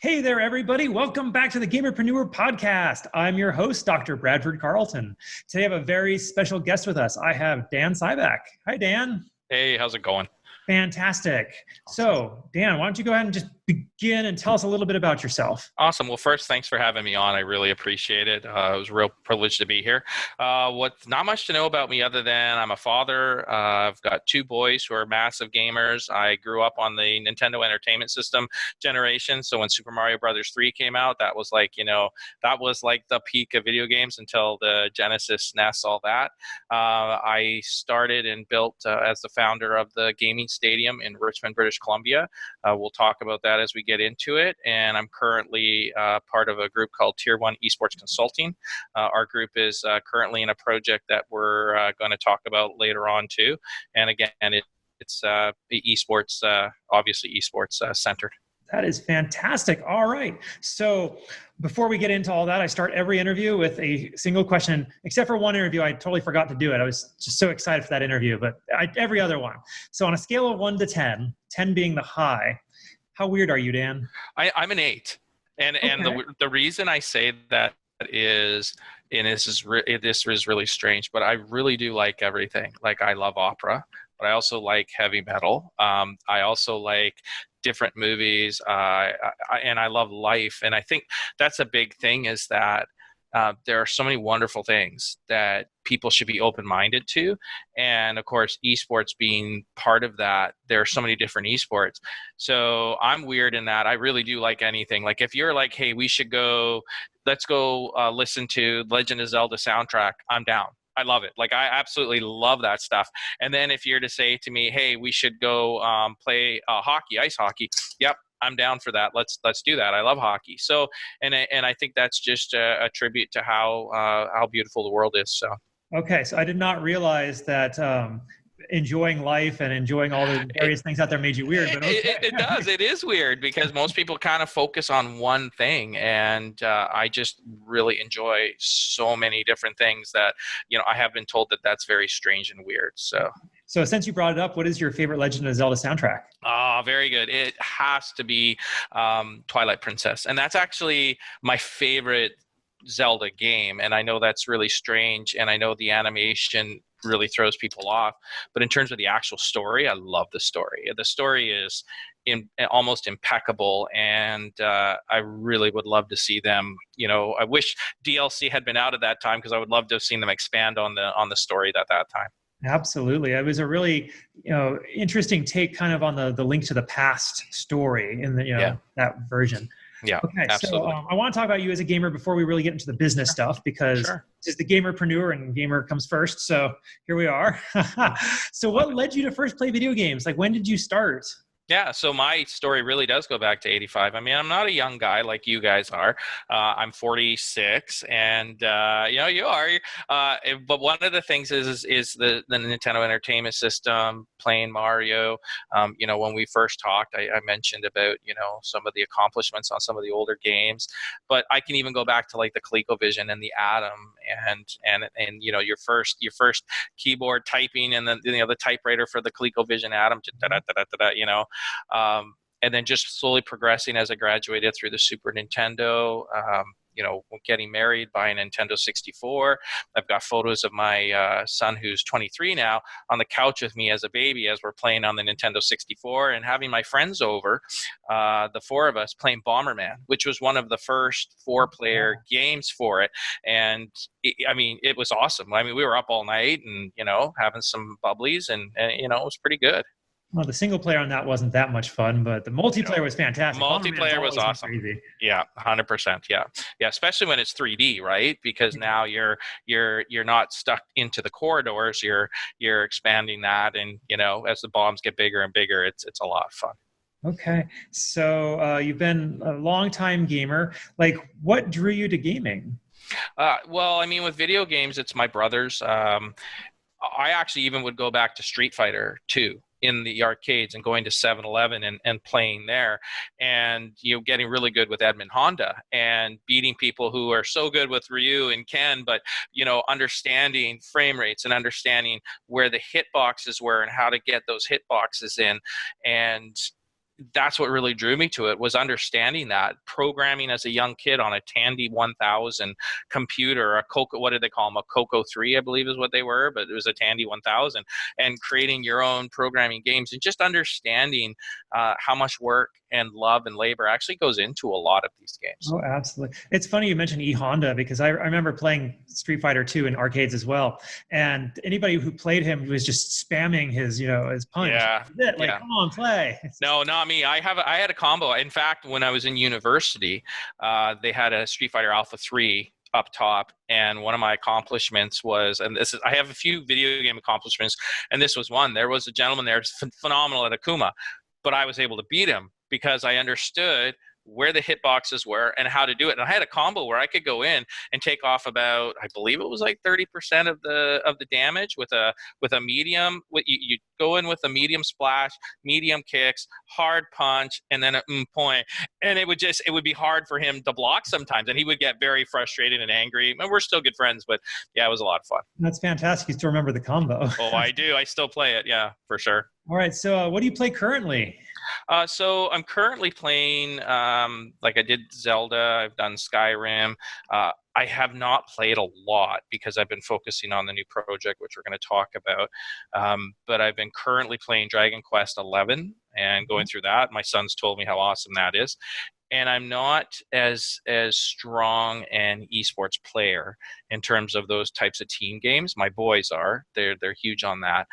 Hey there, everybody. Welcome back to the Gamerpreneur Podcast. I'm your host, Dr. Bradford Carlton. Today I have a very special guest with us. I have Dan Cybak. Hi, Dan. Hey, how's it going? Fantastic. So, Dan, why don't you go ahead and just begin and tell us a little bit about yourself? Awesome. Well, first, thanks for having me on. I really appreciate it. It was a real privilege to be here. What's not much to know about me other than I'm a father. I've got two boys who are massive gamers. I grew up on the Nintendo Entertainment System generation. So when Super Mario Brothers 3 came out, that was like, that was like the peak of video games until the Genesis, NES, all that. I started and built as the founder of the gaming stadium in Richmond, British Columbia. We'll talk about that as we get into it. And I'm currently part of a group called Tier 1 Esports Consulting. Our group is currently in a project that we're going to talk about later on too. And again, it's esports, obviously esports centered. That is fantastic. All right. So before we get into all that, I start every interview with a single question, except for one interview. I totally forgot to do it. I was just so excited for that interview, but every other one. So on a scale of 1 to 10, 10 being the high, how weird are you, Dan? I'm an 8. And the reason I say that is, and this is really strange, but I really do like everything. Like, I love opera, but I also like heavy metal. I also like different movies, and I love life. And I think that's a big thing, is that there are so many wonderful things that people should be open-minded to. And of course, esports being part of that, there are so many different esports. So I'm weird in that I really do like anything. Like, if you're like, hey, let's go listen to Legend of Zelda soundtrack, I'm down. I love it. Like, I absolutely love that stuff. And then if you're to say to me, hey, we should go play ice hockey. Yep. I'm down for that. Let's do that. I love hockey. So, and I think that's just a tribute to how beautiful the world is. So. Okay, so I did not realize that enjoying life and enjoying all the various things out there made you weird. But okay. It does. It is weird because most people kind of focus on one thing, and I just really enjoy so many different things that I have been told that that's very strange and weird. So since you brought it up, what is your favorite Legend of Zelda soundtrack? Very good. It has to be Twilight Princess. And that's actually my favorite Zelda game. And I know that's really strange. And I know the animation really throws people off. But in terms of the actual story, I love the story. The story is almost impeccable. And I really would love to see them. I wish DLC had been out at that time, because I would love to have seen them expand on the story at that time. Absolutely. It was a really, interesting take kind of on the Link to the Past story in that version. Yeah, okay, absolutely. So I want to talk about you as a gamer before we really get into the business stuff, because this is the Gamerpreneur and gamer comes first. So here we are. So what led you to first play video games? Like, when did you start? Yeah, so my story really does go back to 85. I mean, I'm not a young guy like you guys are. I'm 46, and you are. But one of the things is the Nintendo Entertainment System, playing Mario. When we first talked, I mentioned about some of the accomplishments on some of the older games. But I can even go back to like the ColecoVision and the Atom, and your first keyboard typing, and then the typewriter for the ColecoVision Atom. And then just slowly progressing as I graduated through the Super Nintendo, getting married, buying a Nintendo 64. I've got photos of my son, who's 23 now, on the couch with me as a baby as we're playing on the Nintendo 64, and having my friends over, the four of us, playing Bomberman, which was one of the first 4-player games for it. And it was awesome. I mean, we were up all night and, having some bubblies, and it was pretty good. Well, the single player on that wasn't that much fun, but the multiplayer was fantastic. Multiplayer was awesome. Crazy. Yeah, 100%. Yeah, especially when it's 3D, right? Because now you're not stuck into the corridors. You're expanding that, and as the bombs get bigger and bigger, it's a lot of fun. Okay, so you've been a long-time gamer. Like, what drew you to gaming? With video games, it's my brothers. I actually even would go back to Street Fighter 2. In the arcades, and going to 7-Eleven and playing there, and getting really good with Edmund Honda and beating people who are so good with Ryu and Ken, but understanding frame rates and understanding where the hitboxes were and how to get those hitboxes in. And that's what really drew me to it, was understanding that programming as a young kid on a Tandy 1000 computer, a Coco, what did they call them? A Coco 3, I believe is what they were, but it was a Tandy 1000, and creating your own programming games, and just understanding how much work and love and labor actually goes into a lot of these games. Oh, absolutely. It's funny you mentioned E-Honda, because I remember playing Street Fighter 2 in arcades as well. And anybody who played him was just spamming his, his punch. Yeah. Come on, play. No, not me. I had a combo. In fact, when I was in university, they had a Street Fighter Alpha 3 up top, and one of my accomplishments was, and this is, I have a few video game accomplishments, and this was one. There was a gentleman there, phenomenal at Akuma, but I was able to beat him because I understood where the hitboxes were and how to do it. And I had a combo where I could go in and take off about, I believe it was like 30% of the damage with a medium. You go in with a medium splash, medium kicks, hard punch, and then a point. And it would be hard for him to block sometimes, and he would get very frustrated and angry. And we're still good friends, but yeah, it was a lot of fun. That's fantastic. You still remember the combo. Oh, I do. I still play it. Yeah, for sure. All right. So what do you play currently? So I'm currently playing, like I did Zelda, I've done Skyrim. I have not played a lot because I've been focusing on the new project, which we're going to talk about. But I've been currently playing Dragon Quest 11 and going through that. My son's told me how awesome that is. And I'm not as strong an esports player in terms of those types of team games. My boys are. They're huge on that.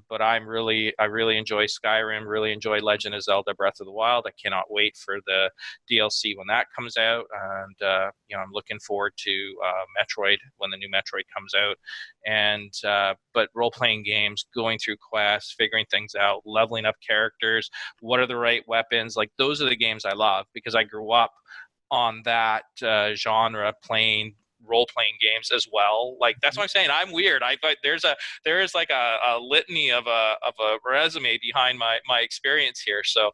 But I really enjoy Skyrim, really enjoy Legend of Zelda Breath of the Wild. I cannot wait for the DLC when that comes out. And, I'm looking forward to Metroid when the new Metroid comes out. And but role-playing games, going through quests, figuring things out, leveling up characters, what are the right weapons, like those are the games I love, because I grew up on that genre, playing role-playing games as well. Like, that's what I'm saying. I'm weird. There is like a litany of a resume behind my experience here. So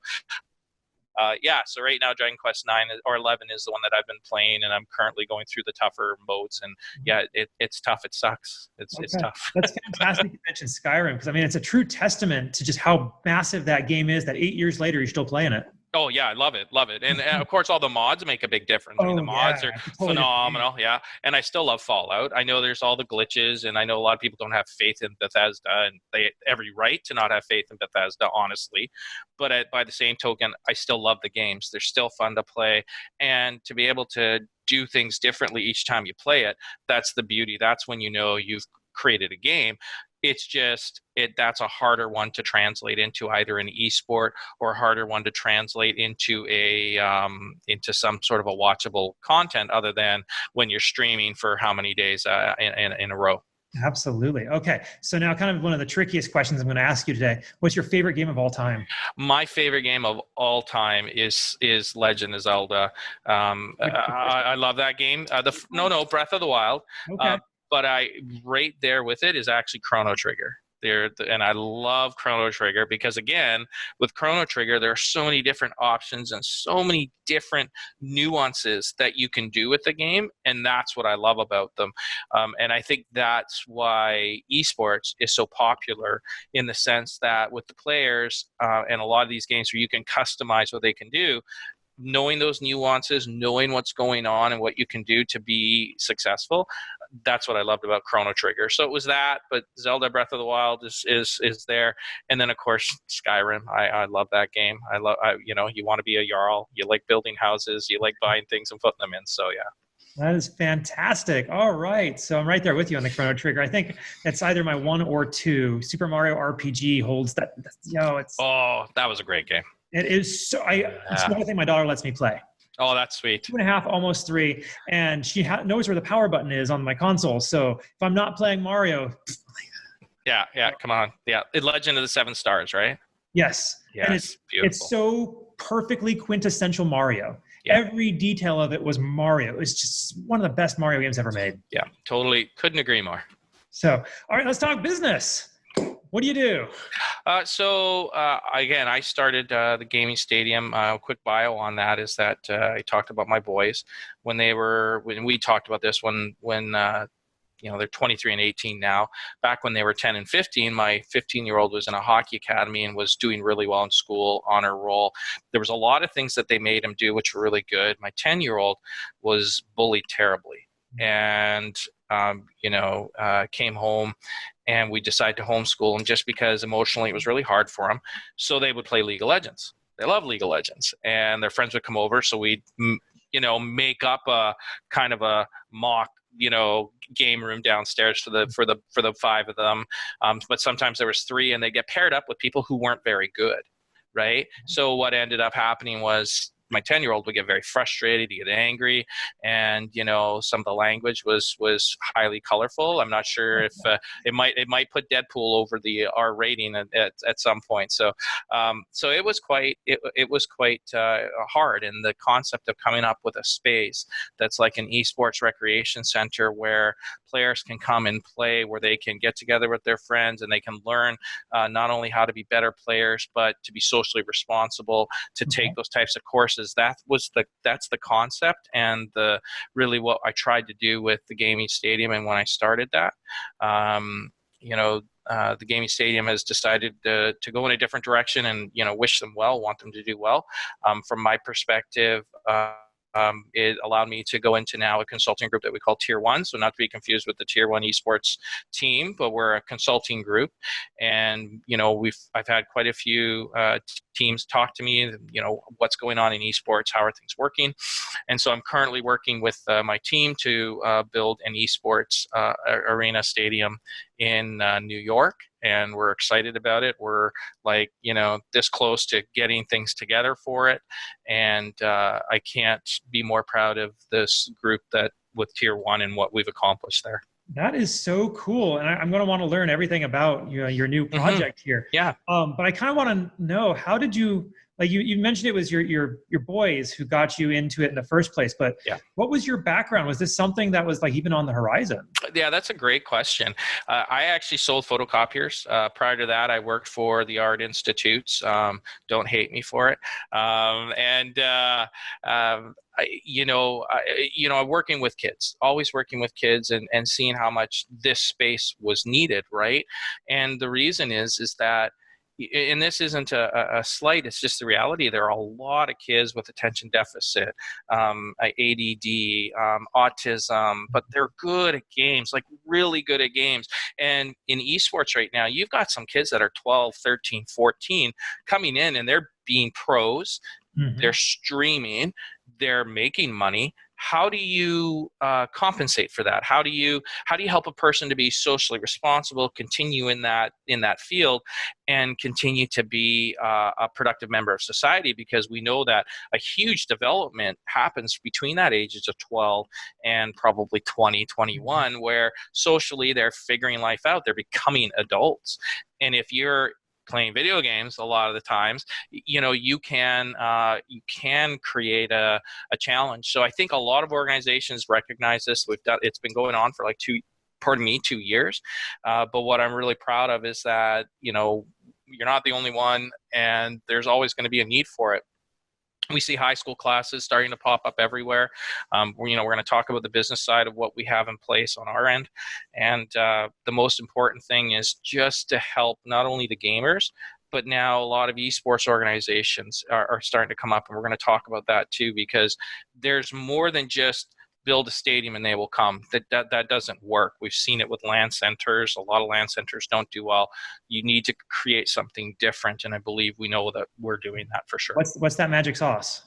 so right now Dragon Quest 9 or 11 is the one that I've been playing, and I'm currently going through the tougher modes. And yeah, it's tough. It sucks. It's tough. That's fantastic you mentioned Skyrim, because I mean, it's a true testament to just how massive that game is that 8 years later you're still playing it. Oh yeah, I love it. And of course all the mods make a big difference. I mean, the mods are phenomenal. Yeah. And I still love Fallout. I know there's all the glitches, and I know a lot of people don't have faith in Bethesda, and they have every right to not have faith in Bethesda, honestly. But by the same token, I still love the games. They're still fun to play, and to be able to do things differently each time you play it, that's the beauty. That's when you know you've created a game. It's just that's a harder one to translate into either an esport, or a harder one to translate into into some sort of a watchable content, other than when you're streaming for how many days in a row. Absolutely. Okay. So now, kind of one of the trickiest questions I'm going to ask you today. What's your favorite game of all time? My favorite game of all time is Legend of Zelda. I love that game. Breath of the Wild. Okay. But right there with it is actually Chrono Trigger. And I love Chrono Trigger because, again, with Chrono Trigger, there are so many different options and so many different nuances that you can do with the game, and that's what I love about them. And I think that's why esports is so popular, in the sense that with the players and a lot of these games where you can customize what they can do, knowing those nuances, knowing what's going on and what you can do to be successful, that's what I loved about Chrono Trigger. So it was that, but Zelda Breath of the Wild is there. And then of course Skyrim. I love that game. You want to be a Jarl, you like building houses, you like buying things and putting them in. So yeah. That is fantastic. All right. So I'm right there with you on the Chrono Trigger. I think it's either my 1 or 2. Super Mario RPG holds that. Oh, that was a great game. It is. It's another thing my daughter lets me play. Oh, that's sweet. 2.5, almost 3. And she knows where the power button is on my console. So if I'm not playing Mario. Yeah. Come on. Yeah. Legend of the Seven Stars, right? Yes. Yeah. And it's beautiful. It's so perfectly quintessential Mario. Yeah. Every detail of it was Mario. It's just one of the best Mario games ever made. Yeah, totally. Couldn't agree more. So, all right, let's talk business. What do you do? Again, I started the gaming stadium. Quick bio on that is that I talked about my boys when we talked about this when they're 23 and 18 now. Back when they were 10 and 15, my 15-year-old was in a hockey academy and was doing really well in school, honor roll. There was a lot of things that they made him do, which were really good. My 10-year-old was bullied terribly. And, came home and we decided to homeschool him just because emotionally it was really hard for him. So they would play League of Legends. They love League of Legends, and their friends would come over. So we'd, make up a kind of a mock, game room downstairs for the five of them. But sometimes there was three, and they get paired up with people who weren't very good. Right. So what ended up happening was my 10-year-old would get very frustrated, he'd get angry, and some of the language was highly colorful. I'm not sure if it might put Deadpool over the R rating at some point. So it was quite hard. And the concept of coming up with a space that's like an esports recreation center where players can come and play, where they can get together with their friends and they can learn not only how to be better players, but to be socially responsible, to take those types of courses. That's the concept, and really what I tried to do with the gaming stadium. And when I started that, the gaming stadium has decided to go in a different direction, and wish them well, want them to do well. From my perspective, it allowed me to go into now a consulting group that we call Tier 1. So not to be confused with the Tier 1 esports team, but we're a consulting group. And, I've had quite a few teams talk to me, what's going on in esports, how are things working? And so I'm currently working with my team to build an esports arena stadium in New York. And we're excited about it. We're this close to getting things together for it. And I can't be more proud of this group with Tier 1 and what we've accomplished there. That is so cool. And I'm going to want to learn everything about your new project here. Yeah. But I kind of want to know, how did you, you mentioned it was your boys who got you into it in the first place, but what was your background? Was this something that was even on the horizon? Yeah, that's a great question. I actually sold photocopiers. Prior to that, I worked for the art institutes. Don't hate me for it. Working with kids, always working with kids, and seeing how much this space was needed, right? And the reason is that, and this isn't a slight, it's just the reality. There are a lot of kids with attention deficit, ADD, autism, but they're good at games, really good at games. And in esports right now, you've got some kids that are 12, 13, 14 coming in, and they're being pros, they're streaming, they're making money. How do you compensate for that? How do you help a person to be socially responsible, continue in that field, and continue to be a productive member of society? Because we know that a huge development happens between that ages of 12 and probably 20, 21, where socially they're figuring life out, they're becoming adults. And if you're playing video games, a lot of the times, you can create a challenge. So I think a lot of organizations recognize this. It's been going on for 2 years. But what I'm really proud of is that, you're not the only one, and there's always going to be a need for it. We see high school classes starting to pop up everywhere. We're going to talk about the business side of what we have in place on our end. And the most important thing is just to help not only the gamers, but now a lot of esports organizations are starting to come up. And we're going to talk about that too, because there's more than just build a stadium and they will come. That doesn't work. We've seen it with LAN centers. A lot of LAN centers don't do well. You need to create something different, and I believe we know that we're doing that for sure. What's that magic sauce?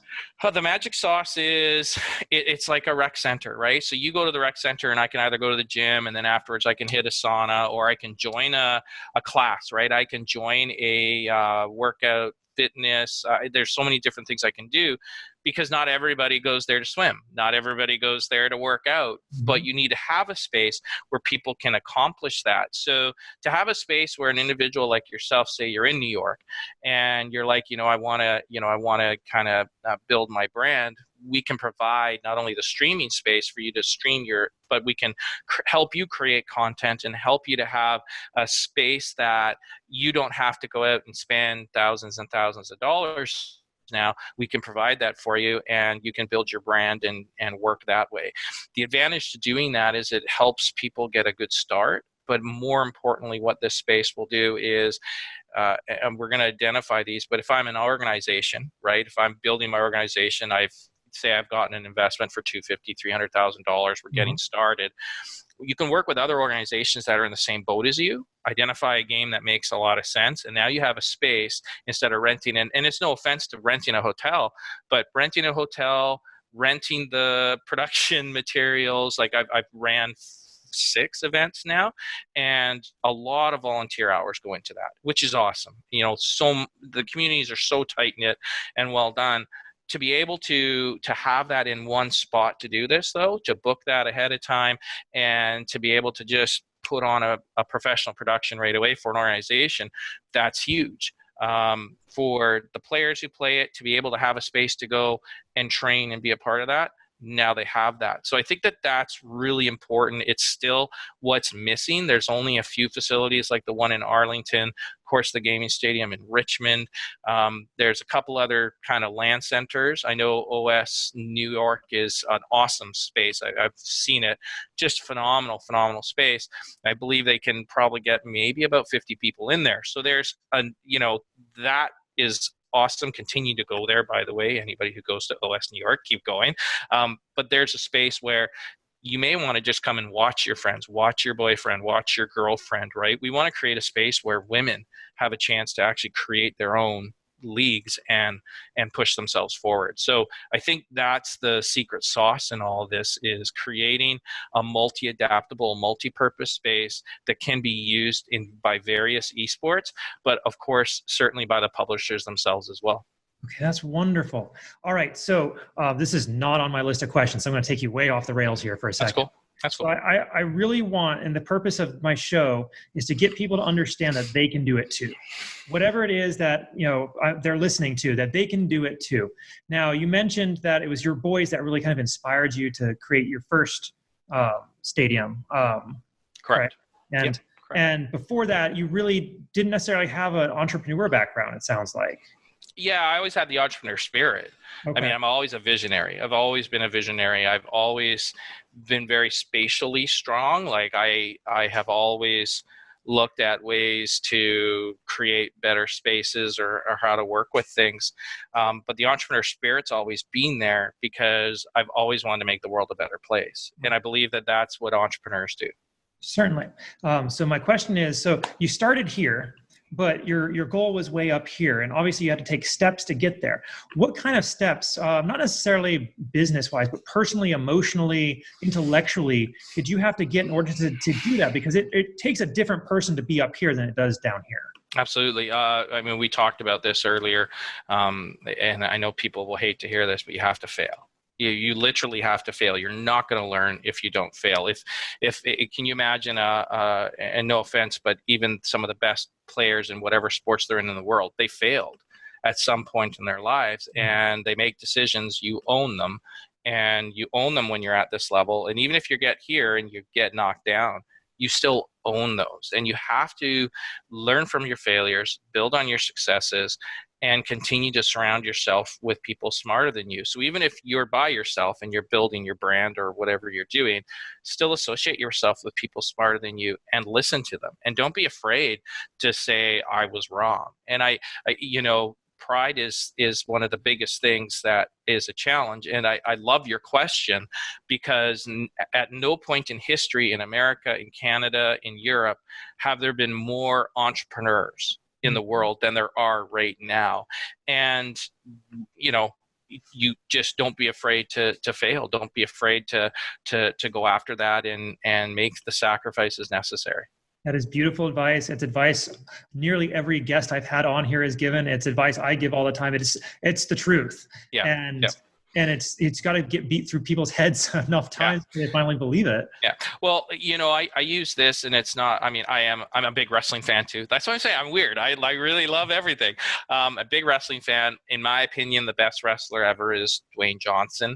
The magic sauce is it's like a rec center, right? So you go to the rec center, and I can either go to the gym, and then afterwards I can hit a sauna, or I can join a class, right? I can join a workout, fitness. There's so many different things I can do, because not everybody goes there to swim. Not everybody goes there to work out, but you need to have a space where people can accomplish that. So to have a space where an individual like yourself, say you're in New York, and you're like, I want to kind of build my brand, we can provide not only the streaming space for you to stream but we can help you create content and help you to have a space that you don't have to go out and spend thousands and thousands of dollars now, we can provide that for you, and you can build your brand and work that way. The advantage to doing that is it helps people get a good start. But more importantly, what this space will do is, and we're going to identify these, but if I'm an organization, right, if I'm building my organization, I've gotten an investment for $250,000, $300,000, we're getting started. You can work with other organizations that are in the same boat as you, identify a game that makes a lot of sense, and now you have a space instead of renting. And it's no offense to renting a hotel, but renting a hotel, renting the production materials, like I've ran 6 events now, and a lot of volunteer hours go into that, which is awesome. So the communities are so tight knit and well done. To be able to have that in one spot to do this, though, to book that ahead of time, and to be able to just put on a professional production right away for an organization, that's huge. For the players who play it, to be able to have a space to go and train and be a part of that, now they have that. So I think that that's really important. It's still what's missing. There's only a few facilities like the one in Arlington, of course, the gaming stadium in Richmond. There's a couple other kind of LAN centers. I know OS New York is an awesome space. I've seen it, just phenomenal space. I believe they can probably get maybe about 50 people in there. So there's that is awesome. Continue to go there, by the way. Anybody who goes to OS New York, keep going. But there's a space where you may want to just come and watch your friends, watch your boyfriend, watch your girlfriend, right? We want to create a space where women have a chance to actually create their own leagues and push themselves forward. So I think that's the secret sauce in all of this, is creating a multi-adaptable, multi-purpose space that can be used by various esports, but of course, certainly by the publishers themselves as well. Okay, that's wonderful. All right, so this is not on my list of questions, so I'm going to take you way off the rails here for a second. That's cool. So I really want, and the purpose of my show is to get people to understand that they can do it too. Whatever it is that they're listening to, that they can do it too. Now, you mentioned that it was your boys that really kind of inspired you to create your first stadium. Correct. Right? Correct. And before that, you really didn't necessarily have an entrepreneur background, it sounds like. Yeah, I always had the entrepreneur spirit. Okay. I mean, I'm always a visionary. I've always been a visionary. I've always been very spatially strong. Like I have always looked at ways to create better spaces or how to work with things. But the entrepreneur spirit's always been there because I've always wanted to make the world a better place. And I believe that that's what entrepreneurs do. Certainly. So my question is, so you started here, but your goal was way up here, and obviously you had to take steps to get there. What kind of steps, not necessarily business-wise, but personally, emotionally, intellectually, did you have to get in order to do that? Because it takes a different person to be up here than it does down here. Absolutely. I mean, we talked about this earlier, and I know people will hate to hear this, but you have to fail. You literally have to fail. You're not going to learn if you don't fail. If can you imagine, and no offense, but even some of the best players in whatever sports they're in the world, they failed at some point in their lives, and they make decisions. You own them, and you own them when you're at this level. And even if you get here and you get knocked down, you still own those. And you have to learn from your failures, build on your successes, and continue to surround yourself with people smarter than you. So even if you're by yourself and you're building your brand or whatever you're doing, still associate yourself with people smarter than you and listen to them. And don't be afraid to say, I was wrong. And I pride is one of the biggest things that is a challenge. And I love your question, because at no point in history in America, in Canada, in Europe, have there been more entrepreneurs in the world than there are right now. And, you just don't be afraid to fail. Don't be afraid to go after that and make the sacrifices necessary. That is beautiful advice. It's advice nearly every guest I've had on here has given. It's advice I give all the time. It's the truth. Yeah. And it's got to get beat through people's heads enough times so they finally believe it. Yeah. Well, I use this, and it's not, I mean, I'm a big wrestling fan too. That's what I'm saying. I'm weird. I really love everything. A big wrestling fan. In my opinion, the best wrestler ever is Dwayne Johnson,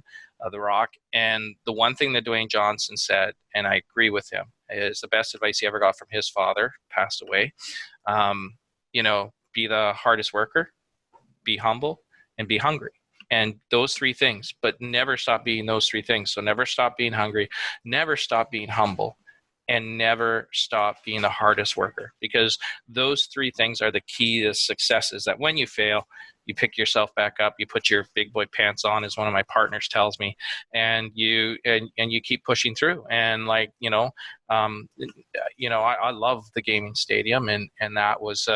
The Rock. And the one thing that Dwayne Johnson said, and I agree with him, is the best advice he ever got from his father, passed away. Be the hardest worker, be humble, and be hungry. And those three things, but never stop being those three things. So never stop being hungry, never stop being humble, and never stop being the hardest worker, because those three things are the key to success. Is that when you fail, you pick yourself back up, you put your big boy pants on, as one of my partners tells me, and you keep pushing through. And like, I love the gaming stadium, and that was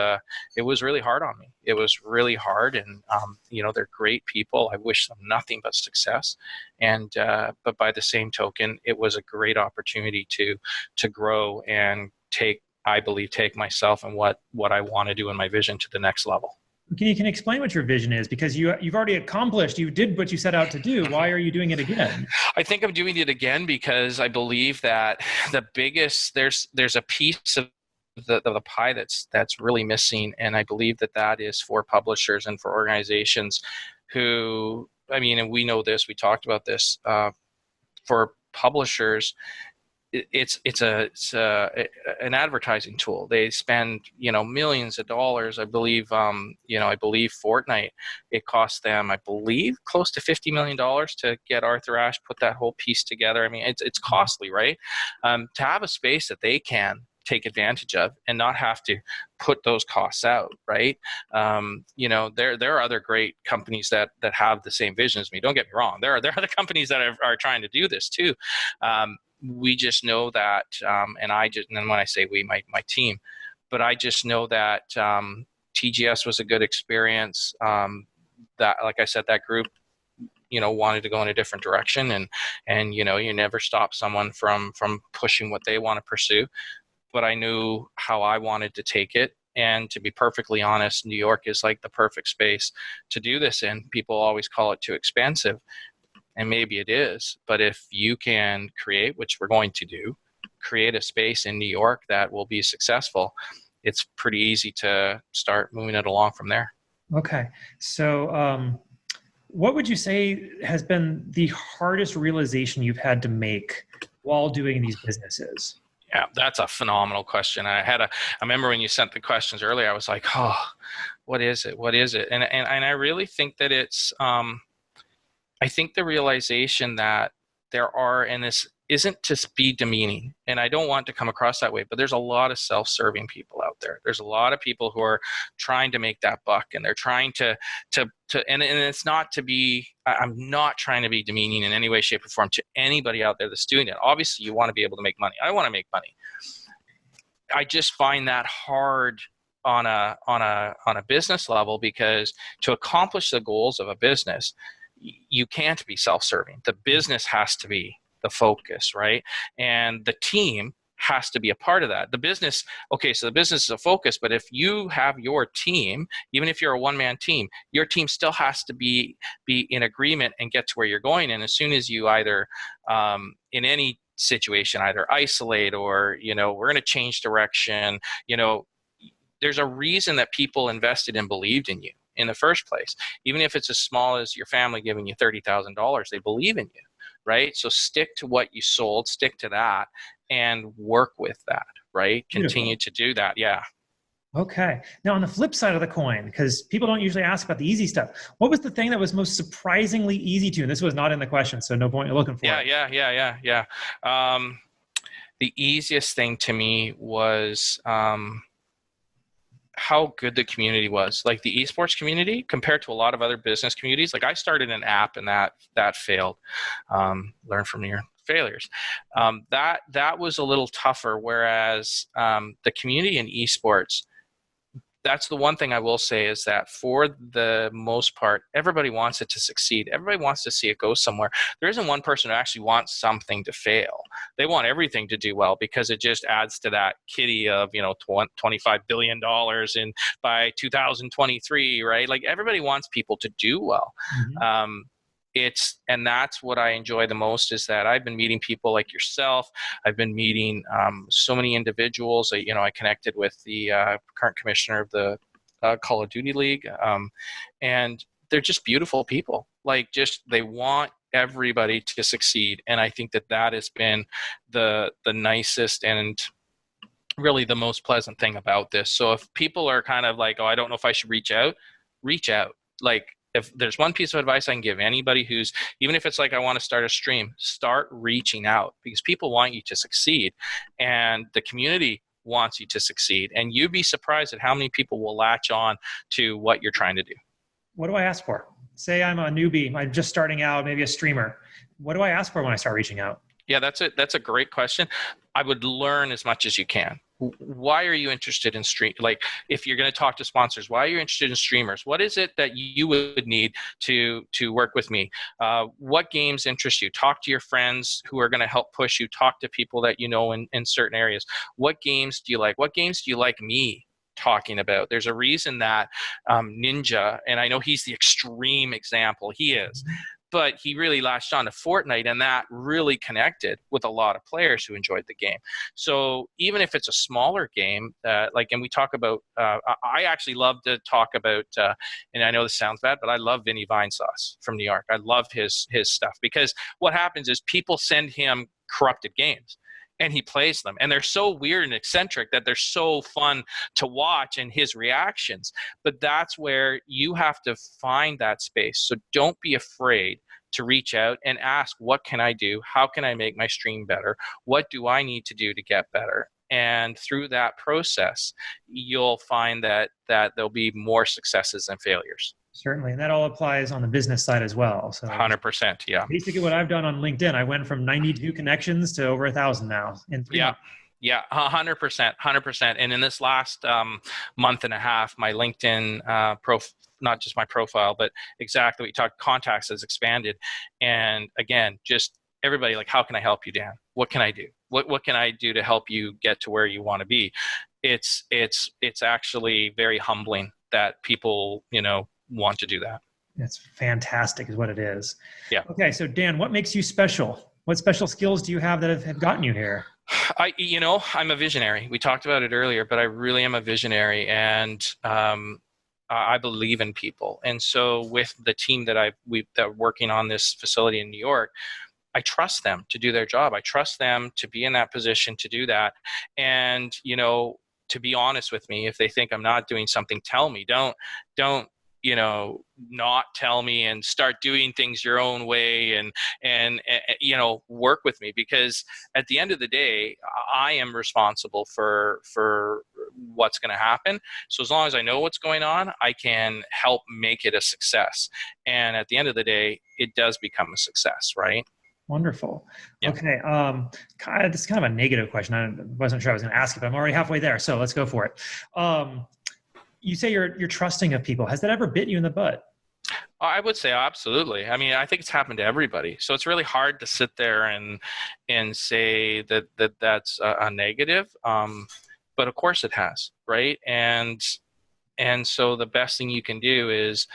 it was really hard on me. It was really hard, and they're great people. I wish them nothing but success. And but by the same token, it was a great opportunity to grow and take myself and what I want to do in my vision to the next level. Can you explain what your vision is? Because you've already accomplished, you did what you set out to do. Why are you doing it again? I think I'm doing it again because I believe that there's a piece of the pie that's really missing, and I believe that is for publishers and for organizations who, and we know this, we talked about this, for publishers. It's an advertising tool. They spend millions of dollars. I believe Fortnite, it cost them, I believe, close to $50 million to get Arthur Ashe put that whole piece together. It's costly, right? To have a space that they can take advantage of and not have to put those costs out, right? There are other great companies that have the same vision as me. Don't get me wrong. There are other companies that are trying to do this too. We just know that, and then when I say we, my team, but I just know that TGS was a good experience. That, like I said, that group, wanted to go in a different direction, and you never stop someone from pushing what they want to pursue. But I knew how I wanted to take it. And to be perfectly honest, New York is like the perfect space to do this in. People always call it too expensive. And maybe it is, but if you can create, which we're going to do, create a space in New York that will be successful, it's pretty easy to start moving it along from there. Okay. So what would you say has been the hardest realization you've had to make while doing these businesses? Yeah, that's a phenomenal question. I remember when you sent the questions earlier, I was like, oh, what is it? What is it? And I really think that it's, I think the realization that there are, and this isn't to be demeaning, and I don't want to come across that way, but there's a lot of self-serving people out there. There's a lot of people who are trying to make that buck, and they're trying to and it's not to be, I'm not trying to be demeaning in any way, shape, or form to anybody out there that's doing it. Obviously, you want to be able to make money. I want to make money. I just find that hard on a business level, because to accomplish the goals of a business, you can't be self-serving. The business has to be the focus, right? And the team has to be a part of that. The business, okay, so the business is a focus, but if you have your team, even if you're a one-man team, your team still has to be in agreement and get to where you're going. And as soon as you either, in any situation, either isolate or, we're going to change direction, there's a reason that people invested and believed in you in the first place. Even if it's as small as your family giving you $30,000, they believe in you, right? So stick to what you sold, stick to that, and work with that, right? Continue to do that. Yeah. Okay. Now, on the flip side of the coin, because people don't usually ask about the easy stuff, what was the thing that was most surprisingly easy to you? And this was not in the question, so no point in looking for it. Yeah. The easiest thing to me was how good the community was. Like the esports community compared to a lot of other business communities. Like I started an app and that failed. Learn from your failures. That was a little tougher. Whereas the community in esports, that's the one thing I will say, is that for the most part, everybody wants it to succeed. Everybody wants to see it go somewhere. There isn't one person who actually wants something to fail. They want everything to do well, because it just adds to that kitty of, $25 billion by 2023, right? Like everybody wants people to do well. Mm-hmm. And that's what I enjoy the most, is that I've been meeting people like yourself. I've been meeting so many individuals. I connected with the current commissioner of the Call of Duty League, and they're just beautiful people. Like, just they want everybody to succeed, and I think that has been the nicest and really the most pleasant thing about this. So if people are kind of like, oh, I don't know if I should reach out, reach out. Like, if there's one piece of advice I can give anybody who's, even if it's like, I want to start a stream, start reaching out, because people want you to succeed and the community wants you to succeed. And you'd be surprised at how many people will latch on to what you're trying to do. What do I ask for? Say I'm a newbie, I'm just starting out, maybe a streamer. What do I ask for when I start reaching out? Yeah, that's a great question. I would learn as much as you can. Why are you interested in stream? Like, if you're going to talk to sponsors, why are you interested in streamers? What is it that you would need to work with me? What games interest you? Talk to your friends who are going to help push you. Talk to people that you know in certain areas. What games do you like? What games do you like me talking about? There's a reason that Ninja, and I know he's the extreme example, he is, but he really latched on to Fortnite, and that really connected with a lot of players who enjoyed the game. So even if it's a smaller game, like, and we talk about, I actually love to talk about, and I know this sounds bad, but I love Vinny Vinesauce from New York. I love his stuff, because what happens is people send him corrupted games, and he plays them, and they're so weird and eccentric that they're so fun to watch, and his reactions. But that's where you have to find that space. So don't be afraid to reach out and ask, what can I do? How can I make my stream better? What do I need to do to get better? And through that process, you'll find that there'll be more successes than failures. Certainly. And that all applies on the business side as well. So 100%. Yeah. Basically what I've done on LinkedIn, I went from 92 connections to over 1,000 now in 3 months. Yeah, 100%. And in this last month and a half, my LinkedIn not just my profile, but exactly what you talked, contacts has expanded. And again, just everybody, like, how can I help you, Dan? What can I do? What can I do to help you get to where you want to be? It's actually very humbling that people, want to do that. It's fantastic is what it is. Yeah. Okay. So Dan, what makes you special? What special skills do you have that have gotten you here? I'm a visionary. We talked about it earlier, but I really am a visionary, and I believe in people. And so with the team that we've working on this facility in New York, I trust them to do their job. I trust them to be in that position to do that. And, to be honest with me, if they think I'm not doing something, tell me. Don't not tell me and start doing things your own way and work with me, because at the end of the day, I am responsible for what's going to happen. So as long as I know what's going on, I can help make it a success. And at the end of the day, it does become a success, right? Wonderful. Yeah. Okay. This is kind of a negative question. I wasn't sure I was going to ask it, but I'm already halfway there. So let's go for it. You say you're trusting of people. Has that ever bit you in the butt? I would say absolutely. I mean, I think it's happened to everybody. So it's really hard to sit there and say that's a negative. But of course it has, right? And so the best thing you can do is,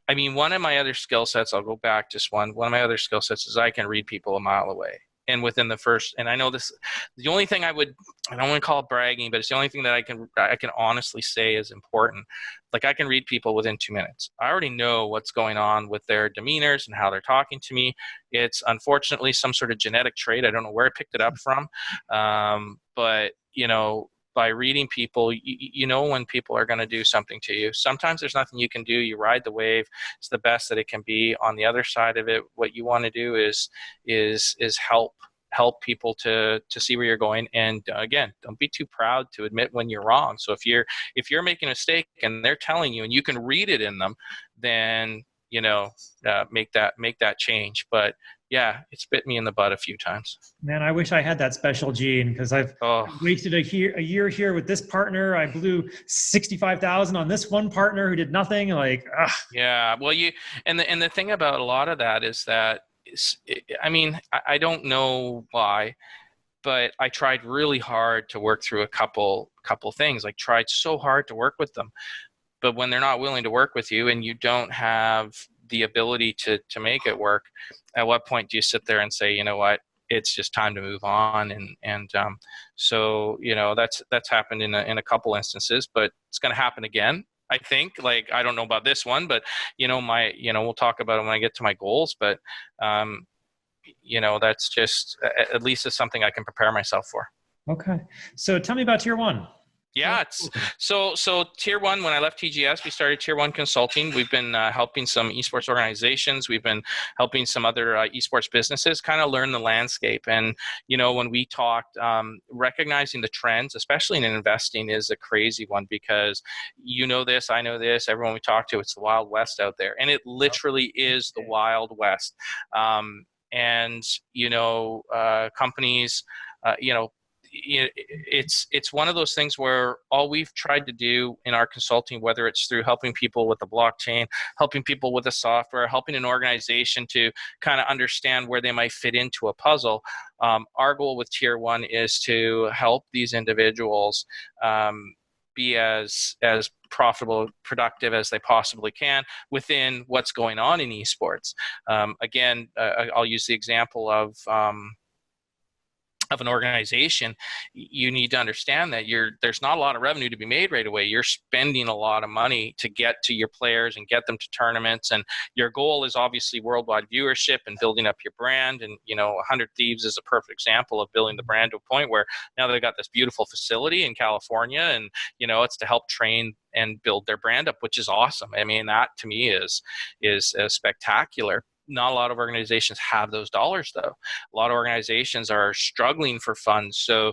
I mean, one of my other skill sets, I'll go back just one of my other skill sets is I can read people a mile away. And within the first, and I know this, the only thing I don't want to call it bragging, but it's the only thing that I can honestly say is important. Like, I can read people within 2 minutes. I already know what's going on with their demeanors and how they're talking to me. It's unfortunately some sort of genetic trait. I don't know where I picked it up from. But by reading people, you know when people are going to do something to you. Sometimes there's nothing you can do. You ride the wave. It's the best that it can be. On the other side of it, what you want to do is help people to see where you're going. And again, don't be too proud to admit when you're wrong. So if you're making a mistake and they're telling you and you can read it in them, then make that change. But yeah, it's bit me in the butt a few times. Man, I wish I had that special gene, because I've wasted a year here with this partner. I blew $65,000 on this one partner who did nothing. Like, yeah. Well, and the thing about a lot of that is that, I mean, I don't know why, but I tried really hard to work through a couple things. Like, tried so hard to work with them, but when they're not willing to work with you and you don't have the ability to make it work, at what point do you sit there and say, you know what, it's just time to move on? So that's happened in a couple instances, but it's going to happen again. I think, like, I don't know about this one, but we'll talk about it when I get to my goals, but that's just, at least it's something I can prepare myself for. Okay. So tell me about tier 1. Yeah, it's so tier one. When I left TGS, we started tier one consulting. We've been helping some esports organizations. We've been helping some other esports businesses kind of learn the landscape. And when we talked, recognizing the trends, especially in investing, is a crazy one because this, I know this. Everyone we talk to, it's the Wild West out there, and it literally is the Wild West. And companies, it's one of those things where all we've tried to do in our consulting, whether it's through helping people with the blockchain, helping people with the software, helping an organization to kind of understand where they might fit into a puzzle, our goal with tier one is to help these individuals be as profitable, productive as they possibly can within what's going on in esports. Again, I'll use the example of an organization. You need to understand that there's not a lot of revenue to be made right away. You're spending a lot of money to get to your players and get them to tournaments, and your goal is obviously worldwide viewership and building up your brand. And 100 Thieves is a perfect example of building the brand to a point where now they've got this beautiful facility in California, and it's to help train and build their brand up, which is awesome. I mean, that to me is spectacular. Not a lot of organizations have those dollars, though. A lot of organizations are struggling for funds. So,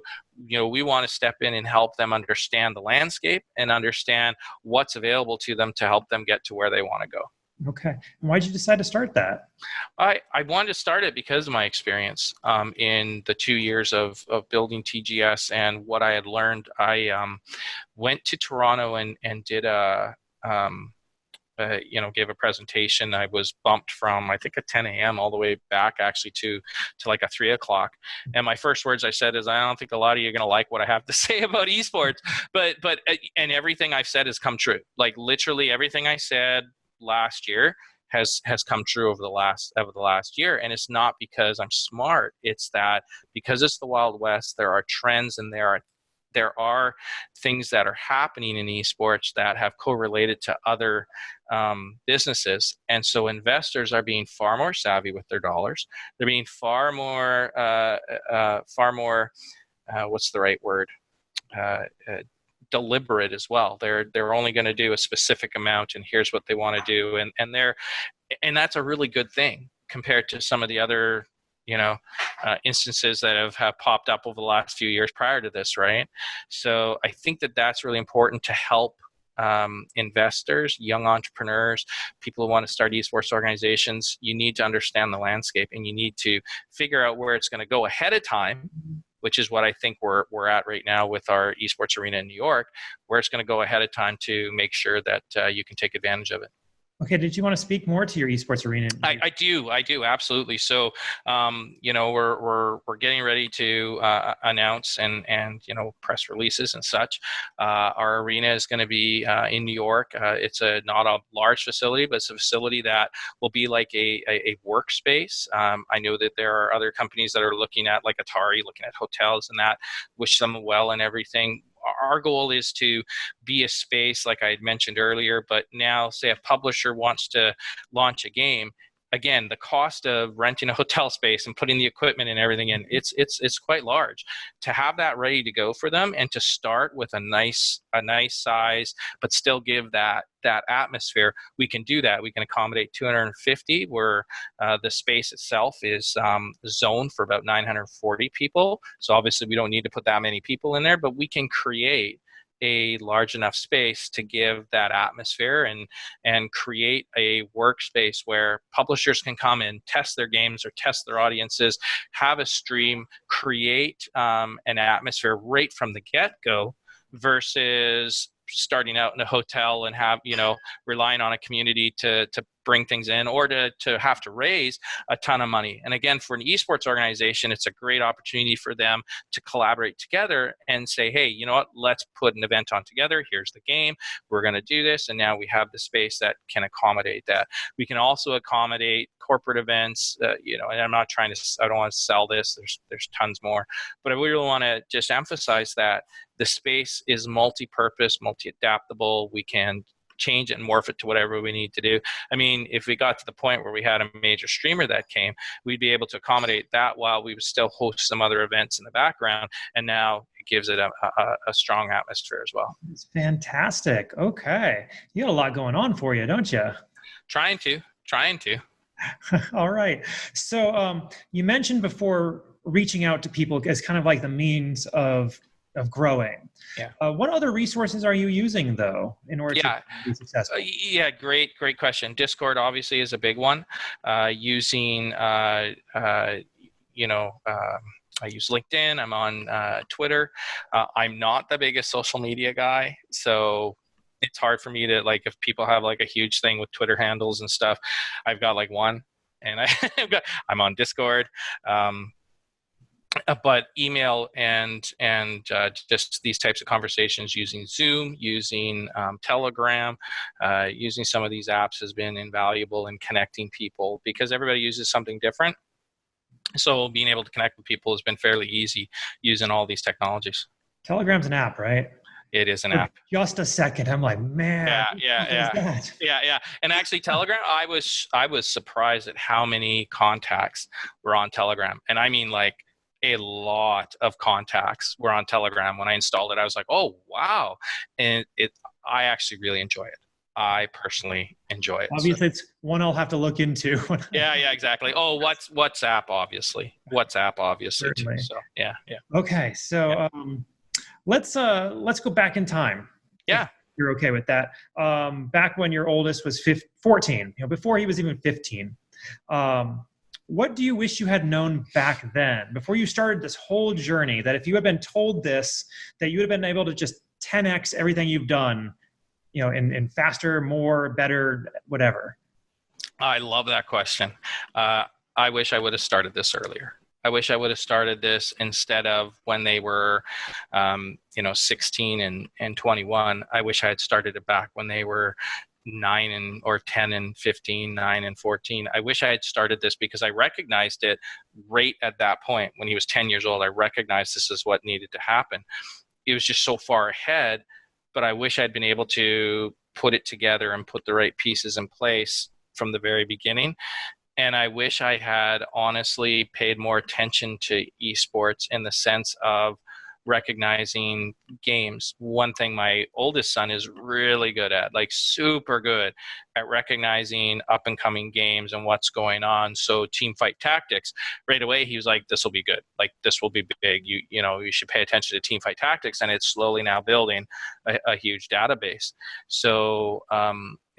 we want to step in and help them understand the landscape and understand what's available to them to help them get to where they want to go. Okay. And why did you decide to start that? I wanted to start it because of my experience in the 2 years of building TGS and what I had learned. I went to Toronto and did gave a presentation. I was bumped from, I think, a 10 a.m. all the way back actually to like a 3 o'clock. And my first words I said is, I don't think a lot of you are going to like what I have to say about esports, but everything I've said has come true. Like literally everything I said last year has come true over the last year. And it's not because I'm smart. It's that because it's the Wild West, there are trends and there are things that are happening in esports that have correlated to other businesses. And so investors are being far more savvy with their dollars. They're being far more, what's the right word? Deliberate as well. They're only going to do a specific amount, and here's what they want to do. And that's a really good thing compared to some of the other instances that have popped up over the last few years prior to this, right? So I think that that's really important to help investors, young entrepreneurs, people who want to start esports organizations. You need to understand the landscape, and you need to figure out where it's going to go ahead of time, which is what I think we're at right now with our esports arena in New York, where it's going to go ahead of time to make sure that you can take advantage of it. Okay. Did you want to speak more to your esports arena? I do, absolutely. So, we're getting ready to announce and press releases and such. Our arena is going to be in New York. It's not a large facility, but it's a facility that will be like a workspace. I know that there are other companies that are looking at, like Atari, looking at hotels and that. Wish them well and everything. Our goal is to be a space, like I had mentioned earlier, but now say a publisher wants to launch a game. Again, the cost of renting a hotel space and putting the equipment and everything in, it's quite large. To have that ready to go for them and to start with a nice size, but still give that atmosphere, we can do that. We can accommodate 250, where the space itself is zoned for about 940 people. So obviously we don't need to put that many people in there, but we can create a large enough space to give that atmosphere and create a workspace where publishers can come and test their games or test their audiences, have a stream, create an atmosphere right from the get-go versus starting out in a hotel and relying on a community to bring things in, or to have to raise a ton of money. And again, for an esports organization, it's a great opportunity for them to collaborate together and say, hey, you know what, let's put an event on together. Here's the game. We're going to do this. And now we have the space that can accommodate that. We can also accommodate corporate events, and I don't want to sell this. There's tons more, but I really want to just emphasize that the space is multi-purpose, multi-adaptable. We can change it and morph it to whatever we need to do. I mean, if we got to the point where we had a major streamer that came, we'd be able to accommodate that while we would still host some other events in the background. And now gives it a strong atmosphere as well. It's fantastic. Okay. You got a lot going on for you, don't you? Trying to. All right. So you mentioned before reaching out to people as kind of like the means of growing. Yeah. What other resources are you using though in order to be successful? Yeah, great question. Discord obviously is a big one. Using I use LinkedIn. I'm on Twitter. I'm not the biggest social media guy, so it's hard for me to, like, if people have like a huge thing with Twitter handles and stuff, I've got like one, and I'm on Discord. But email and just these types of conversations using Zoom, using Telegram, using some of these apps has been invaluable in connecting people, because everybody uses something different. So being able to connect with people has been fairly easy using all these technologies. Telegram's an app, right? It is an app. Just a second, I'm like, man. Yeah. And actually, Telegram, I was surprised at how many contacts were on Telegram, and I mean like a lot of contacts were on Telegram. When I installed it, I was like, oh wow, and I actually really enjoy it. I personally enjoy it. Obviously, it's one I'll have to look into. Yeah, exactly. Oh, WhatsApp, obviously. Too. So, yeah. Okay, so let's go back in time. Yeah, if you're okay with that. Back when your oldest was 14, before he was even 15. What do you wish you had known back then, before you started this whole journey? That if you had been told this, that you would have been able to just 10x everything you've done. In faster, more, better, whatever? I love that question. I wish I would have started this earlier. I wish I would have started this instead of when they were, 16 and 21. I wish I had started it back when they were 9 or 10 and 15, 9 and 14. I wish I had started this because I recognized it right at that point. When he was 10 years old, I recognized this is what needed to happen. It was just so far ahead. But I wish I'd been able to put it together and put the right pieces in place from the very beginning. And I wish I had honestly paid more attention to esports in the sense of recognizing games. One thing my oldest son is really good at, like super good at recognizing up and coming games and what's going on. So team fight tactics, right away he was like, this will be good. Like this will be big. You should pay attention to team fight tactics. And it's slowly now building a huge database. So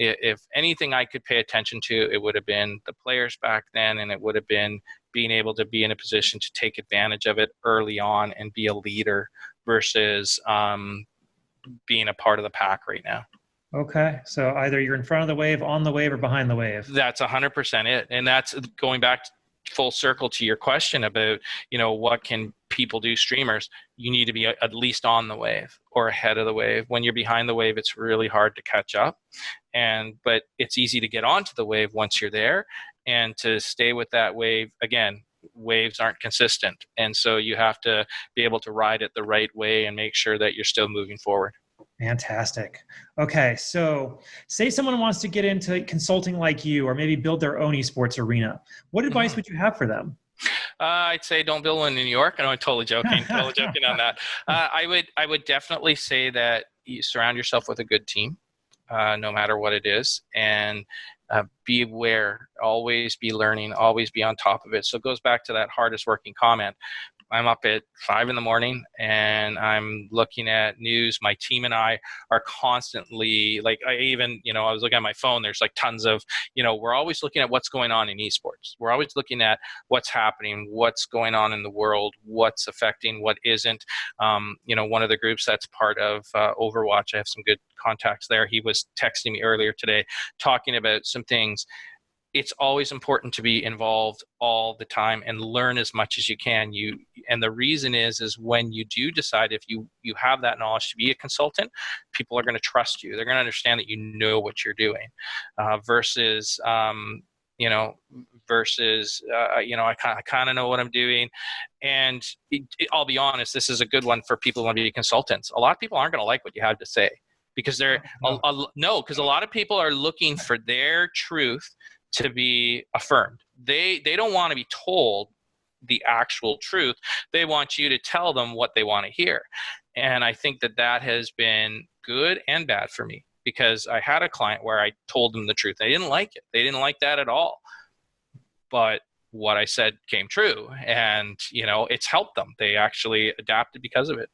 if anything I could pay attention to, it would have been the players back then, and it would have been being able to be in a position to take advantage of it early on and be a leader versus being a part of the pack right now. Okay. So either you're in front of the wave, on the wave, or behind the wave. That's 100% it. And that's going back full circle to your question about, what can people do, streamers? You need to be at least on the wave or ahead of the wave. When you're behind the wave, it's really hard to catch up. But it's easy to get onto the wave once you're there, and to stay with that wave. Again, waves aren't consistent. And so you have to be able to ride it the right way and make sure that you're still moving forward. Fantastic. Okay. So say someone wants to get into consulting like you, or maybe build their own esports arena. What advice would you have for them? I'd say don't build one in New York. I'm totally joking. Totally joking on that. I would definitely say that you surround yourself with a good team, no matter what it is, and be aware, always be learning, always be on top of it. So it goes back to that hardest working comment. I'm up at 5 a.m. and I'm looking at news. My team and I are constantly, like, I was looking at my phone. There's like tons of, we're always looking at what's going on in esports. We're always looking at what's happening, what's going on in the world, what's affecting, what isn't. One of the groups that's part of Overwatch, I have some good contacts there. He was texting me earlier today talking about some things. It's always important to be involved all the time and learn as much as you can. And the reason is when you do decide, if you have that knowledge to be a consultant, people are going to trust you. They're going to understand that you know what you're doing, versus I kind of know what I'm doing. And I'll be honest, this is a good one for people who want to be consultants. A lot of people aren't going to like what you have to say, because because a lot of people are looking for their truth to be affirmed. They don't want to be told the actual truth. They want you to tell them what they want to hear. And I think that has been good and bad for me, because I had a client where I told them the truth. They didn't like it. They didn't like that at all. But what I said came true, and it's helped them. They actually adapted because of it.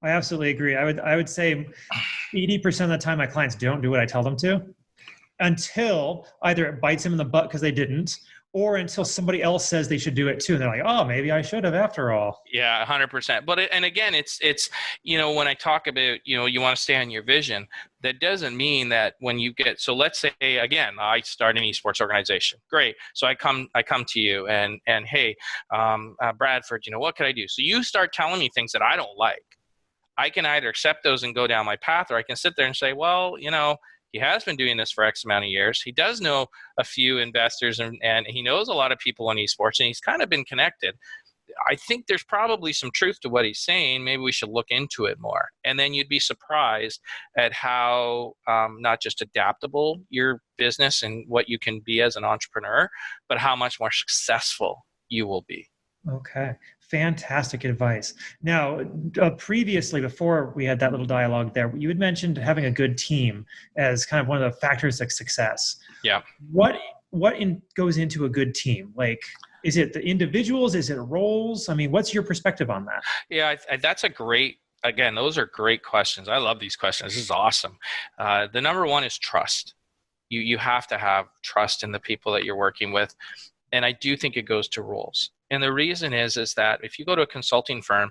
I absolutely agree. I would say 80% of the time my clients don't do what I tell them to, until either it bites them in the butt because they didn't, or until somebody else says they should do it too. And they're like, oh, maybe I should have after all. Yeah, 100%. But and again, it's when I talk about, you want to stay on your vision, that doesn't mean that when you get, so let's say, again, I start an esports organization. Great. So I come to you and hey, Bradford, what could I do? So you start telling me things that I don't like. I can either accept those and go down my path, or I can sit there and say, well, he has been doing this for X amount of years. He does know a few investors, and he knows a lot of people in esports, and he's kind of been connected. I think there's probably some truth to what he's saying. Maybe we should look into it more. And then you'd be surprised at how not just adaptable your business and what you can be as an entrepreneur, but how much more successful you will be. Okay. Fantastic advice. Now, previously, before we had that little dialogue there, you had mentioned having a good team as kind of one of the factors of success. Yeah. What goes into a good team? Like, is it the individuals? Is it roles? I mean, what's your perspective on that? Yeah, that's again, those are great questions. I love these questions. This is awesome. The number one is trust. You have to have trust in the people that you're working with. And I do think it goes to roles. And the reason is that if you go to a consulting firm,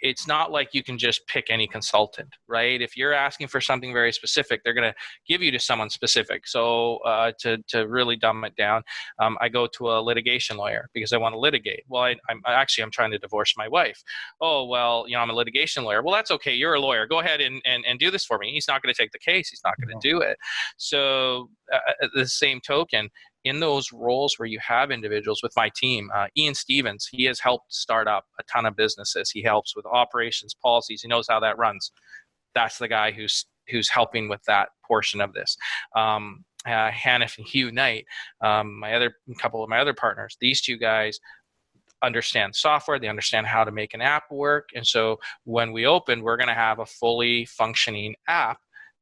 it's not like you can just pick any consultant, right? If you're asking for something very specific, they're going to give you to someone specific. So to really dumb it down, I go to a litigation lawyer because I want to litigate. Well, I'm trying to divorce my wife. Oh, well, I'm a litigation lawyer. Well, that's okay. You're a lawyer. Go ahead and do this for me. He's not going to take the case. He's not going to do it. So the same token, in those roles where you have individuals with my team, Ian Stevens, he has helped start up a ton of businesses. He helps with operations, policies. He knows how that runs. That's the guy who's helping with that portion of this. Hannif and Hugh Knight, couple of my other partners, these two guys understand software. They understand how to make an app work. And so when we open, we're going to have a fully functioning app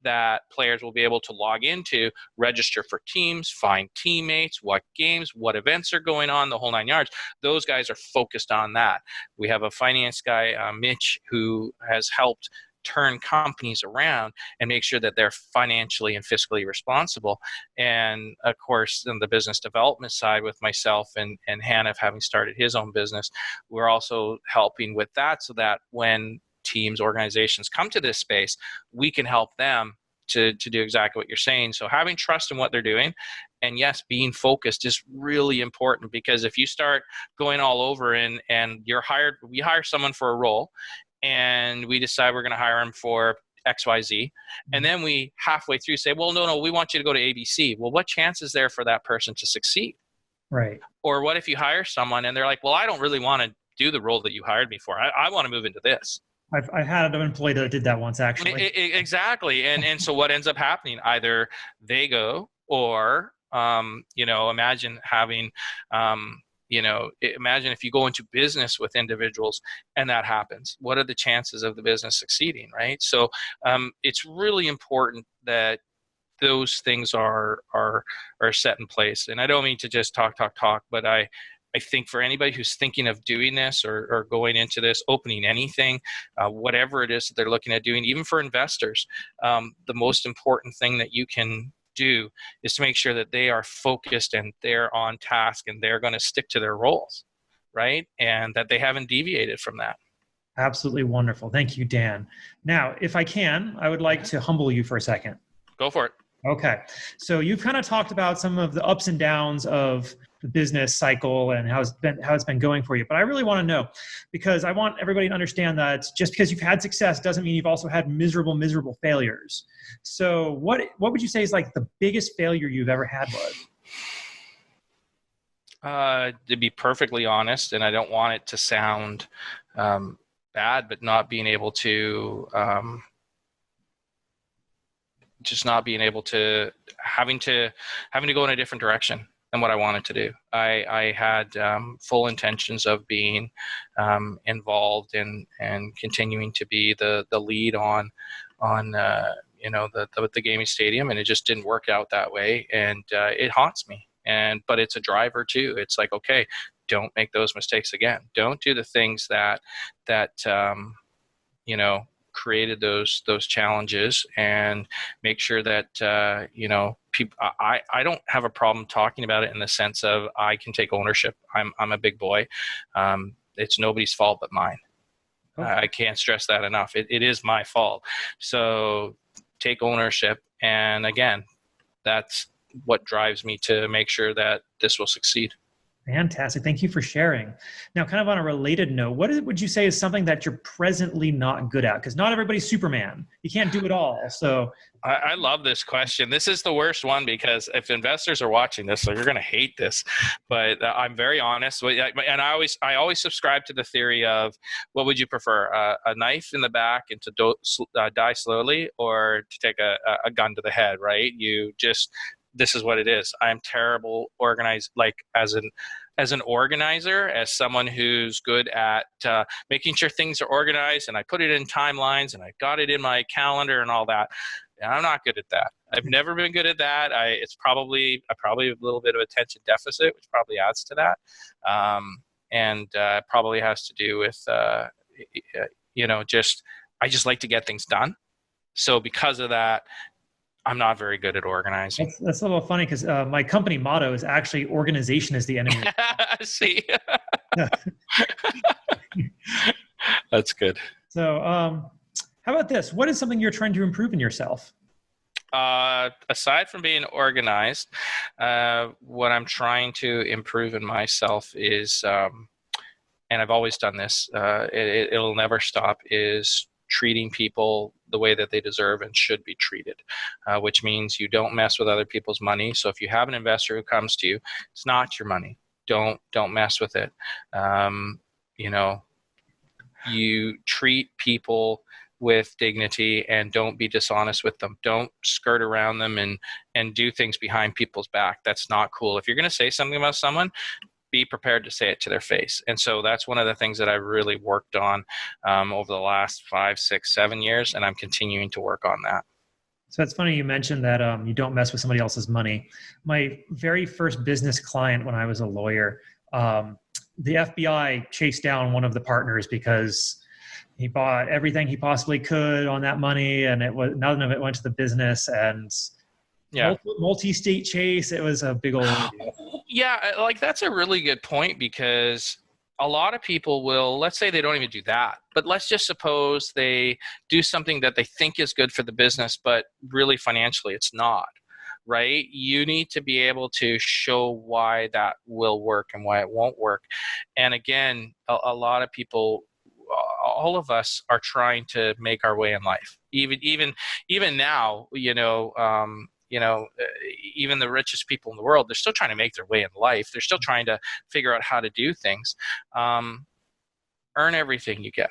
that players will be able to log into, register for teams, find teammates, what games, what events are going on, the whole 9 yards. Those guys are focused on that. We have a finance guy, Mitch, who has helped turn companies around and make sure that they're financially and fiscally responsible. And of course, on the business development side with myself and Hannif having started his own business, we're also helping with that so that when teams, organizations come to this space, we can help them to do exactly what you're saying. So having trust in what they're doing, and yes, being focused is really important, because if you start going all over and we hire someone for a role and we decide we're going to hire him for XYZ, and then we halfway through say, well, no, we want you to go to ABC. Well, what chance is there for that person to succeed? Right. Or what if you hire someone and they're like, well, I don't really want to do the role that you hired me for. I want to move into this. I've had an employee that did that once, actually. Exactly. And so what ends up happening, either they go, or, imagine having, imagine if you go into business with individuals and that happens. What are the chances of the business succeeding, right? So it's really important that those things are set in place. And I don't mean to just talk, but I think for anybody who's thinking of doing this or going into this, opening anything, whatever it is that they're looking at doing, even for investors, the most important thing that you can do is to make sure that they are focused and they're on task and they're going to stick to their roles, right? And that they haven't deviated from that. Absolutely wonderful. Thank you, Dan. Now, if I can, I would like to humble you for a second. Go for it. Okay. So you've kind of talked about some of the ups and downs of the business cycle and how it's been going for you. But I really want to know, because I want everybody to understand that just because you've had success doesn't mean you've also had miserable failures. So what would you say is like the biggest failure you've ever had was? To be perfectly honest, and I don't want it to sound bad, but not being able to having to go in a different direction. what I wanted to do. I had full intentions of being involved in and continuing to be the lead on the gaming stadium, and it just didn't work out that way, and it haunts me. But it's a driver too. It's like, okay, don't make those mistakes again. Don't do the things that created those challenges, and make sure that people. I don't have a problem talking about it in the sense of I can take ownership. I'm a big boy. It's nobody's fault but mine. Okay. I can't stress that enough. It is my fault. So take ownership, and again, that's what drives me to make sure that this will succeed. Fantastic. Thank you for sharing. Now, kind of on a related note, would you say is something that you're presently not good at? Because not everybody's Superman. You can't do it all. So I love this question. This is the worst one, because if investors are watching this, so you're going to hate this, but I'm very honest. And I always subscribe to the theory of, what would you prefer, a knife in the back and to die slowly, or to take a gun to the head, right? This is what it is. I'm terrible organized, like as an organizer, as someone who's good at making sure things are organized, and I put it in timelines, and I got it in my calendar and all that. And I'm not good at that. I've never been good at that. It's probably a little bit of attention deficit, which probably adds to that. And probably has to do with, I just like to get things done. So because of that, I'm not very good at organizing. That's a little funny, because my company motto is actually "Organization is the enemy." See, that's good. So, how about this? What is something you're trying to improve in yourself? Aside from being organized, what I'm trying to improve in myself is, and I've always done this, it'll never stop, is treating people the way that they deserve and should be treated, which means you don't mess with other people's money. So if you have an investor who comes to you, it's not your money. Don't mess with it. You treat people with dignity, and don't be dishonest with them. Don't skirt around them and do things behind people's back. That's not cool. If you're going to say something about someone, be prepared to say it to their face. And so that's one of the things that I've really worked on over the last 5, 6, 7 years, and I'm continuing to work on that. So it's funny you mentioned that you don't mess with somebody else's money. My very first business client when I was a lawyer, the FBI chased down one of the partners because he bought everything he possibly could on that money, and none of it went to the business, and multi-state chase. It was a big old deal. Yeah, like that's a really good point, because a lot of people will, let's say they don't even do that, but let's just suppose they do something that they think is good for the business, but really financially it's not, right? You need to be able to show why that will work and why it won't work. And again, a lot of people, all of us are trying to make our way in life. Even now, even the richest people in the world, they're still trying to make their way in life. They're still trying to figure out how to do things. Earn everything you get.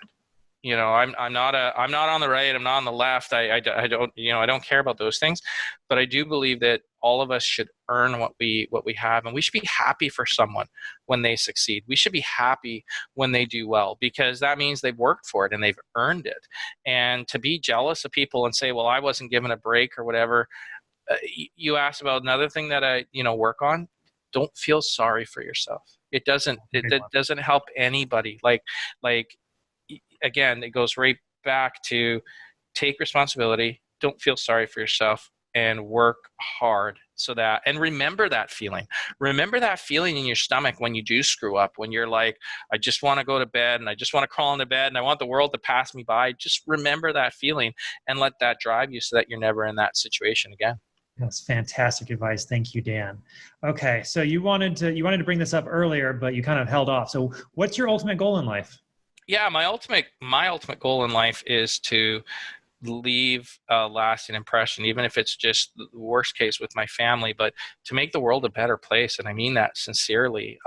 I'm not on the right. I'm not on the left. I don't care about those things, but I do believe that all of us should earn what we have, and we should be happy for someone when they succeed. We should be happy when they do well, because that means they've worked for it and they've earned it. And to be jealous of people and say, well, I wasn't given a break or whatever. You asked about another thing that I work on. Don't feel sorry for yourself. It doesn't help anybody. Like again, it goes right back to take responsibility. Don't feel sorry for yourself, and work hard and remember that feeling. Remember that feeling in your stomach when you do screw up, when you're like, I just want to go to bed and I just want to crawl into bed and I want the world to pass me by. Just remember that feeling and let that drive you so that you're never in that situation again. That's fantastic advice. Thank you, Dan. Okay. So you wanted to bring this up earlier, but you kind of held off. So what's your ultimate goal in life? Yeah, my ultimate goal in life is to leave a lasting impression, even if it's just the worst case with my family, but to make the world a better place. And I mean that sincerely.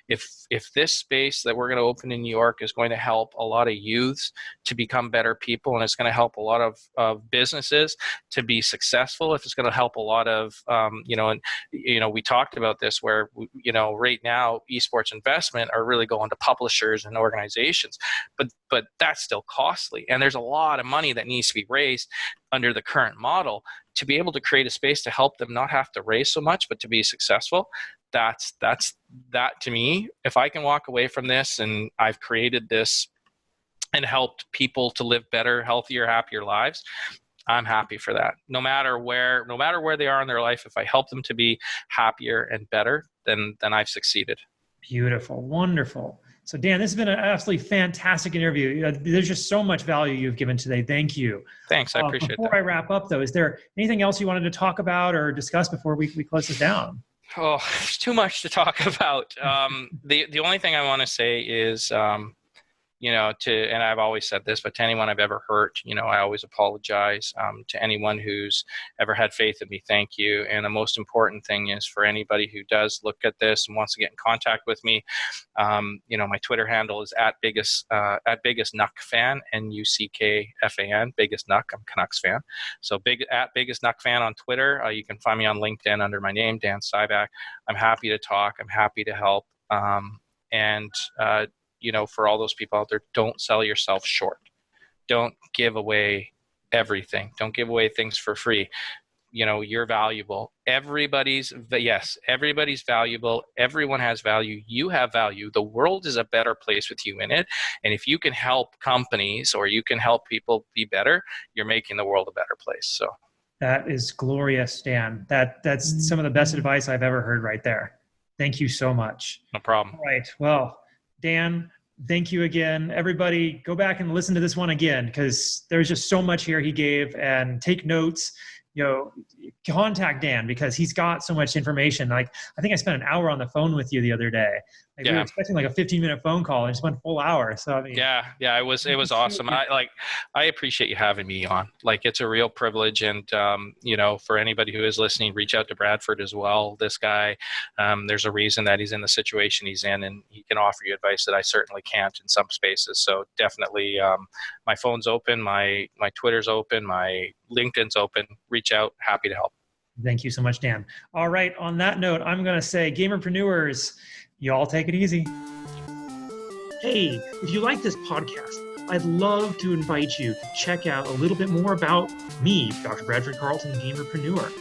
If this space that we're going to open in New York is going to help a lot of youths to become better people, and it's going to help a lot of businesses to be successful, if it's going to help a lot of, we talked about this where, right now esports investment are really going to publishers and organizations, but that's still costly. And there's a lot of money that needs to be raised under the current model to be able to create a space to help them not have to raise so much, but to be successful. That to me, if I can walk away from this and I've created this and helped people to live better, healthier, happier lives, I'm happy for that. No matter where they are in their life, if I help them to be happier and better, then I've succeeded. Beautiful. Wonderful. So Dan, this has been an absolutely fantastic interview. There's just so much value you've given today. Thank you. Thanks. I appreciate that. Before I wrap up though, is there anything else you wanted to talk about or discuss before we close this down? Oh, there's too much to talk about. The only thing I want to say is, and I've always said this, but to anyone I've ever hurt, I always apologize. To anyone who's ever had faith in me, thank you. And the most important thing is for anybody who does look at this and wants to get in contact with me, my Twitter handle is at biggest Nuck fan, NUCKFAN, biggest Nuck. I'm Canucks fan. So at biggest Nuck fan on Twitter. You can find me on LinkedIn under my name, Dan Cybak. I'm happy to talk. I'm happy to help. For all those people out there, don't sell yourself short. Don't give away everything. Don't give away things for free. You're valuable. Everybody's valuable. Everyone has value. You have value. The world is a better place with you in it. And if you can help companies or you can help people be better, you're making the world a better place. So that is glorious, Dan. That's some of the best advice I've ever heard right there. Thank you so much. No problem. All right. Well, Dan, thank you again. Everybody go back and listen to this one again, because there's just so much here he gave, and take notes. Contact Dan because he's got so much information. Like, I think I spent an hour on the phone with you the other day. We were expecting like a 15-minute phone call and just went a full hour. So I mean, it was awesome. I appreciate you having me on. Like, it's a real privilege. And for anybody who is listening, reach out to Bradford as well. This guy, there's a reason that he's in the situation he's in, and he can offer you advice that I certainly can't in some spaces. So definitely, my phone's open, my Twitter's open, my LinkedIn's open. Reach out. Happy to help. Thank you so much, Dan. All right. On that note, I'm going to say, Gamerpreneurs, you all take it easy. Hey, if you like this podcast, I'd love to invite you to check out a little bit more about me, Dr. Bradford Carlton, Gamerpreneur.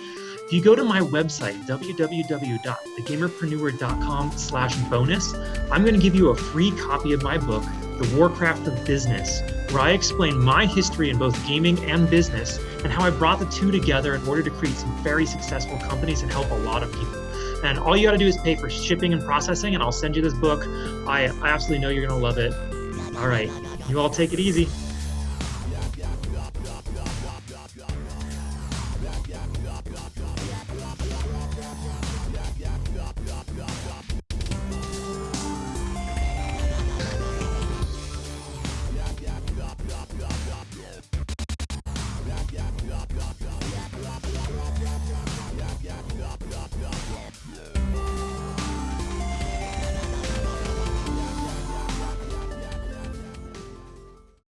If you go to my website, www.thegamerpreneur.com/bonus, I'm going to give you a free copy of my book, The Warcraft of Business, where I explain my history in both gaming and business and how I brought the two together in order to create some very successful companies and help a lot of people. And all you got to do is pay for shipping and processing, and I'll send you this book. I absolutely know you're going to love it. All right, you all take it easy.